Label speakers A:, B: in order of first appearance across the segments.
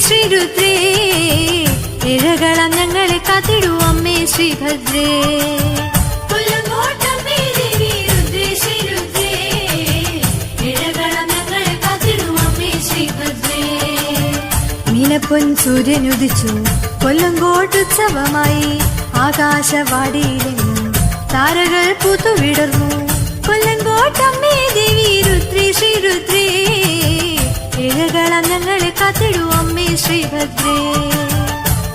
A: ശ്രീരുദ്രേ ഇഴകളം ഞങ്ങളെ കാത്തിടൂ അമ്മേ ശ്രീഭദ്രേ. കൊല്ലങ്കോട്ടമ്മേ ദേവി രുദ്രേ ശ്രീരുദ്രേ ഇഴകളം ഞങ്ങളെ കാത്തിടൂ അമ്മേ ശ്രീഭദ്രേ. മീനപ്പൊൻ സൂര്യനുദിച്ചു കൊല്ലങ്കോട്ടുത്സവമായി ആകാശവാടിയിലെങ്ങും താരകൾ പൂത്തുവിടർന്നു. കൊല്ലങ്കോട്ടമ്മേ ദേവി രുദ്രേ ശ്രീരുദ്രേ ഇഴകളം ഞങ്ങളെ കാത്തിടൂ അമ്മേ ശ്രീഭദ്രേ.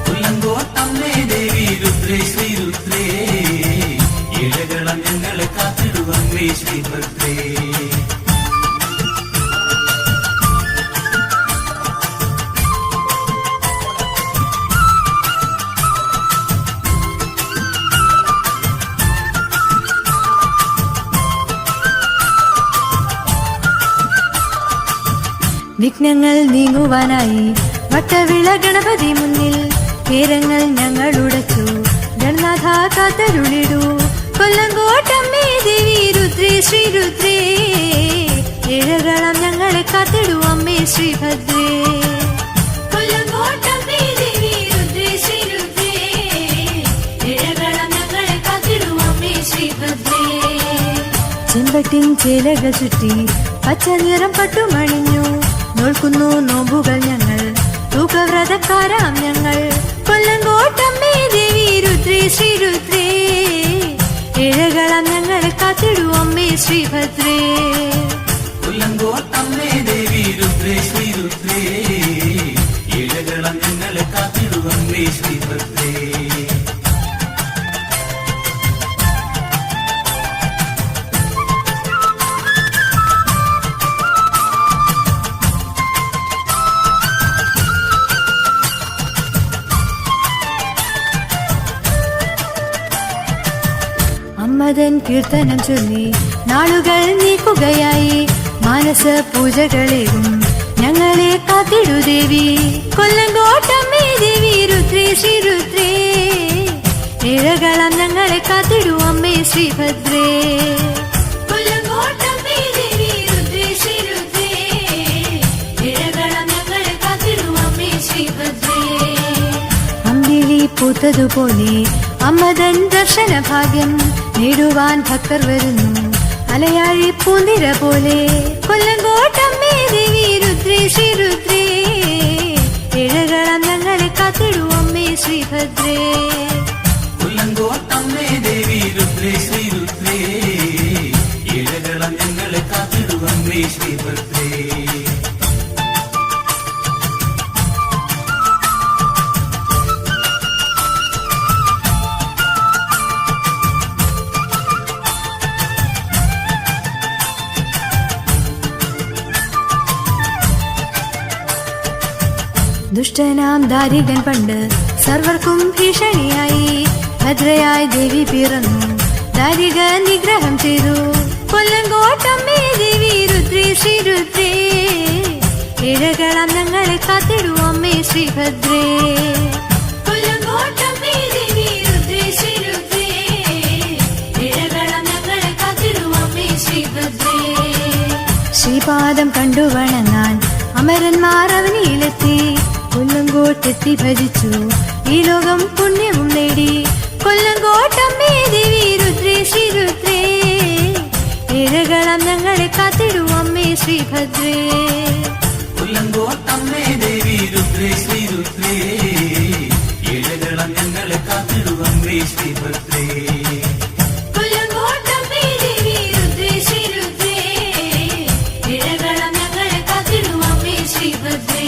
B: കൊല്ലങ്കോട്ടമ്മേ ദേവി രുദ്രേ ശ്രീരുദ്രേ ഇഴകളം ഞങ്ങളെ കാത്തിടൂ അമ്മേ ശ്രീഭദ്രേ.
A: വിഘ്നങ്ങൾ നീങ്ങുവാനായി വട്ടവിള ഗണപതി മുന്നിൽ കേരങ്ങൾ ഞങ്ങൾ ഉടച്ചു. ഗണനാഥ കാത്തരുളിടൂ കൊല്ലങ്കോട്ടമ്മേ ദേവി രുദ്രേ ശ്രീരുദ്രേ ഇഴകളം ഞങ്ങളെ കാത്തിടൂ അമ്മേ ശ്രീഭദ്രേ. കൊല്ലങ്കോട്ടമ്മേ ദേവി രുദ്രേ ശ്രീരുദ്രേ ഇഴകളം ഞങ്ങളെ കാത്തിടൂ അമ്മേ ശ്രീഭദ്രേ. ചെമ്പട്ടിൻ ചേലകൾ ചുറ്റി പച്ച നിറം പട്ടുമണിഞ്ഞു നോൽക്കുന്നു നോമ്പുകൾ ഞങ്ങൾ തൂക്കവ്രതക്കാരാം ഞങ്ങൾ. കൊല്ലങ്കോട്ടമ്മേ ദേവി രുദ്രേ ശ്രീരുദ്രേ ഇഴകളം ഞങ്ങളെ കാത്തിടൂ അമ്മേ ശ്രീഭദ്രേ.
B: കൊല്ലങ്കോട്ടമ്മേ ദേവി രുദ്രേ ശ്രീരുദ്രേ ഇഴകളം ഞങ്ങളെ കാത്തിടൂ അമ്മേ ശ്രീഭദ്രേ.
A: അമ്മതൻ കീർത്തനം ചൊല്ലി നാളുകൾ നീക്കുകയായി മാനസ പൂജകളേകും ഞങ്ങളെ കാത്തിടൂ ദേവി. കൊല്ലങ്കോട്ടമ്മേ ദേവി രുദ്രേ ശ്രീരുദ്രേ ഇഴകളം ഞങ്ങളെ കാത്തിടൂ അമ്മേ ശ്രീഭദ്രേ. കൊല്ലങ്കോട്ടമ്മേ ദേവി രുദ്രേ ശ്രീരുദ്രേ ഇഴകളം ഞങ്ങളെ കാത്തിടൂ അമ്മേ ശ്രീഭദ്രേ. അമ്പിളി പൂത്തതുപോലെ അമ്മതൻ ദർശന ഭാഗ്യം നേടുവാൻ ഭക്തർ വരുന്നു അലയാഴി പൂന്തിര പോലെ. കൊല്ലങ്കോട്ടമ്മേ ദേവി രുദ്രേ ശ്രീരുദ്രേ ഇഴകളം ഞങ്ങളെ കാത്തിടൂ അമ്മേ ശ്രീഭദ്രേ.
B: കൊല്ലങ്കോട്ടമ്മേ ദേവി രുദ്രേ ശ്രീരുദ്രേ ഇഴകളം ഞങ്ങളെ കാത്തിടൂ അമ്മേ ശ്രീഭദ്രേ.
A: ദുഷ്ടനാം ദാരികൻ പണ്ട് സർവർക്കും ഭീഷണിയായി ഭദ്രയായി ദേവി പിറന്നു ദാരിക നിഗ്രഹം ചെയ്തു. കൊല്ലങ്കോട്ടമ്മേ ദേവി രുദ്രേ ശ്രീരുദ്രേ ഇഴകളം ഞങ്ങളെ കാത്തിടൂ അമ്മേ ശ്രീഭദ്രേ. കൊല്ലങ്കോട്ടമ്മേ ദേവി രുദ്രേ ശ്രീരുദ്രേ ഇഴകളം ഞങ്ങളെ കാത്തിടൂ അമ്മേ ശ്രീഭദ്രേ. ശ്രീപാദം കണ്ടു വണങ്ങാൻ അമരന്മാർ അവനിയിലെത്തി കൊല്ലങ്കോട്ടെത്തി ഭജിച്ചു ഈ ലോകം പുണ്യവും നേടി. കൊല്ലങ്കോട്ടമ്മേ ദേവി രുദ്രേ ശ്രീരുദ്രേ ഇഴകളം ഞങ്ങളെ കാത്തിടൂ അമ്മേ ശ്രീഭദ്രേ.
B: കൊല്ലങ്കോട്ടമ്മേ ദേവി രുദ്രേ ശ്രീരുദ്രേ ഇഴകളം ഞങ്ങളെ കാത്തിടൂ അമ്മേ ശ്രീഭദ്രേ.
A: കൊല്ലങ്കോട്ടമ്മേ ദേവി രുദ്രേ ശ്രീരുദ്രേ ഇഴകളം ഞങ്ങളെ കാത്തിടൂ അമ്മേ ശ്രീഭദ്രേ.